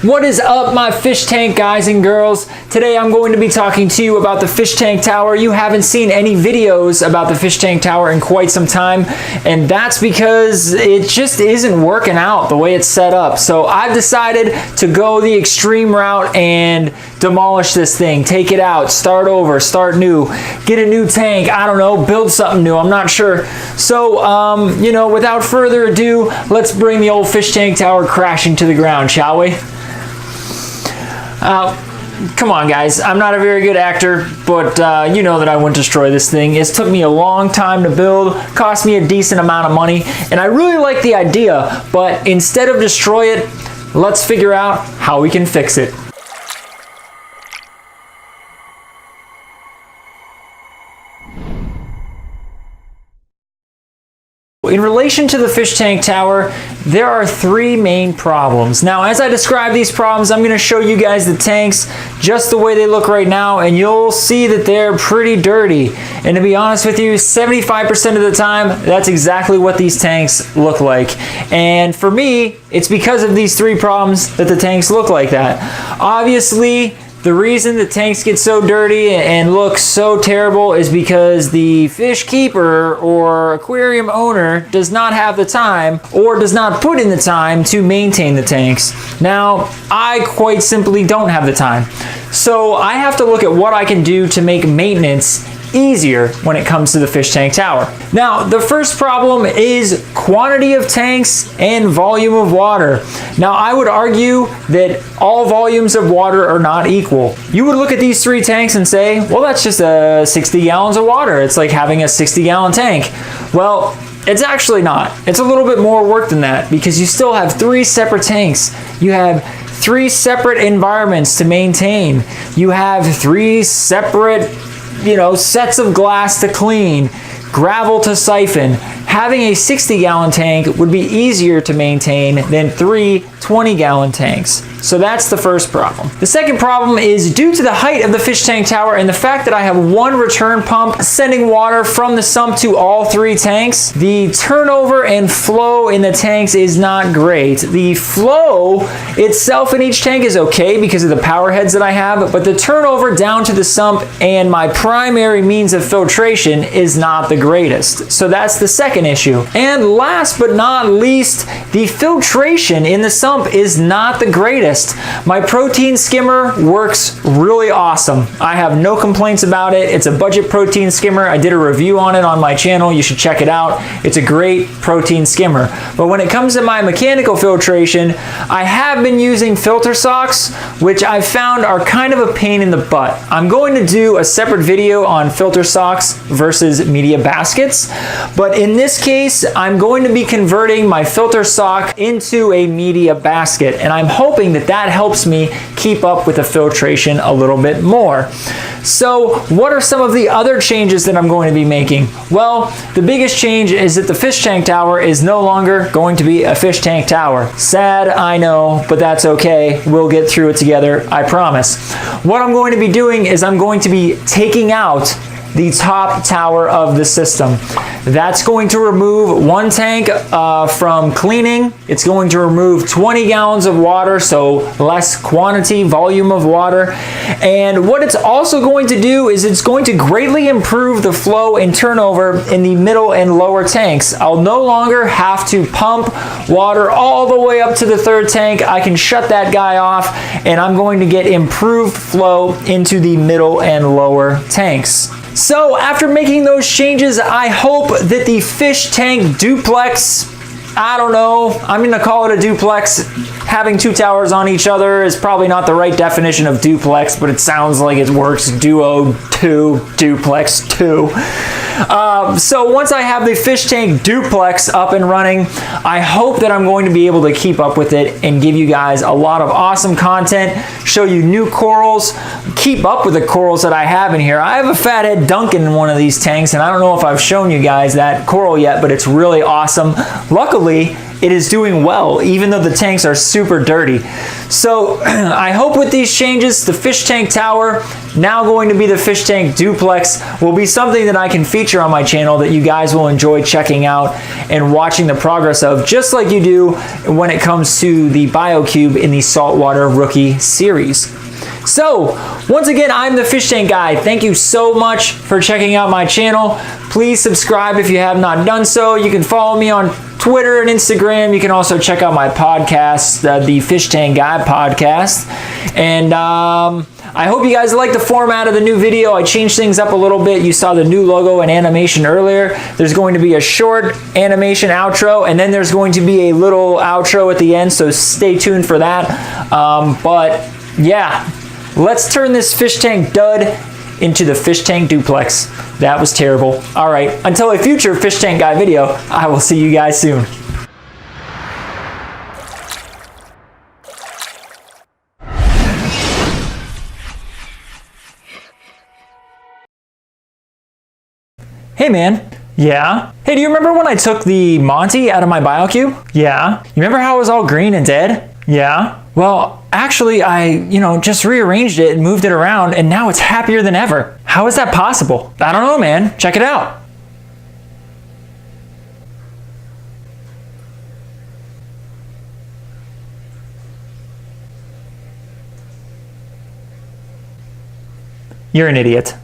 What is up, my fish tank guys and girls? Today I'm going to be talking to you about the fish tank tower. You haven't seen any videos about the fish tank tower in quite some time, and that's because it just isn't working out the way it's set up. So I've decided to go the extreme route and demolish this thing, take it out, start over, start new, get a new tank, I don't know, build something new, I'm not sure. So, without further ado, let's bring the old fish tank tower crashing to the ground, shall we? Come on, guys. I'm not a very good actor, but you know that I wouldn't destroy this thing. It took me a long time to build, cost me a decent amount of money, and I really like the idea, but instead of destroy it, let's figure out how we can fix it. In relation to the fish tank tower, there are three main problems. Now, as I describe these problems, I'm going to show you guys the tanks just the way they look right now, and you'll see that they're pretty dirty. And to be honest with you, 75% of the time, that's exactly what these tanks look like. And for me, it's because of these three problems that the tanks look like that. Obviously, the reason the tanks get so dirty and look so terrible is because the fish keeper or aquarium owner does not have the time or does not put in the time to maintain the tanks. Now, I quite simply don't have the time. So I have to look at what I can do to make maintenance easier when it comes to the fish tank tower. Now, the first problem is quantity of tanks and volume of water. Now, I would argue that all volumes of water are not equal. You would look at these three tanks and say, well, that's just 60 gallons of water. It's like having a 60-gallon tank. Well, it's actually not. It's a little bit more work than that because you still have three separate tanks. You have three separate environments to maintain. You have three separate sets of glass to clean, gravel to siphon. Having a 60-gallon tank would be easier to maintain than three 20-gallon tanks. So that's the first problem. The second problem is due to the height of the fish tank tower and the fact that I have one return pump sending water from the sump to all three tanks, the turnover and flow in the tanks is not great. The flow itself in each tank is okay because of the power heads that I have, but the turnover down to the sump and my primary means of filtration is not the greatest. So that's the second issue. And last but not least, the filtration in the sump is not the greatest. My protein skimmer works really awesome. I have no complaints about it. It's a budget protein skimmer. I did a review on it on my channel. You should check it out. It's a great protein skimmer. But when it comes to my mechanical filtration, I have been using filter socks, which I've found are kind of a pain in the butt. I'm going to do a separate video on filter socks versus media baskets, but in this case, I'm going to be converting my filter sock into a media basket, and I'm hoping that helps me keep up with the filtration a little bit more. So what are some of the other changes that I'm going to be making? Well, the biggest change is that the fish tank tower is no longer going to be a fish tank tower. Sad, I know, but that's okay. We'll get through it together, I promise. What I'm going to be doing is I'm going to be taking out the top tower of the system. That's going to remove one tank from cleaning. It's going to remove 20 gallons of water, so less quantity, volume of water. And what it's also going to do is it's going to greatly improve the flow and turnover in the middle and lower tanks. I'll no longer have to pump water all the way up to the third tank. I can shut that guy off, and I'm going to get improved flow into the middle and lower tanks. So after making those changes, I hope that the fish tank duplex, I don't know, I'm going to call it a duplex. Having two towers on each other is probably not the right definition of duplex, but it sounds like it works. Duo 2, duplex 2. So once I have the fish tank duplex up and running, I hope that I'm going to be able to keep up with it and give you guys a lot of awesome content, show you new corals, keep up with the corals that I have in here. I have a fathead Duncan in one of these tanks, and I don't know if I've shown you guys that coral yet, but it's really awesome. Luckily, it is doing well, even though the tanks are super dirty. So I hope with these changes, the fish tank tower, now going to be the fish tank duplex, will be something that I can feature on my channel that you guys will enjoy checking out and watching the progress of, just like you do when it comes to the BioCube in the Saltwater Rookie series. So, once again, I'm the Fish Tank Guy. Thank you so much for checking out my channel. Please subscribe if you have not done so. You can follow me on Twitter and Instagram. You can also check out my podcast, the Fish Tank Guy podcast. And I hope you guys like the format of the new video. I changed things up a little bit. You saw the new logo and animation earlier. There's going to be a short animation outro, and then there's going to be a little outro at the end, so stay tuned for that. But yeah, let's turn this fish tank dud into the fish tank duplex. That was terrible. All right, until a future Fish Tank Guy video, I will see you guys soon. Hey man. Yeah? Hey, do you remember when I took the Monty out of my BioCube? Yeah. You remember how it was all green and dead? Yeah. Well, actually, I, just rearranged it and moved it around, and now it's happier than ever. How is that possible? I don't know, man. Check it out. You're an idiot.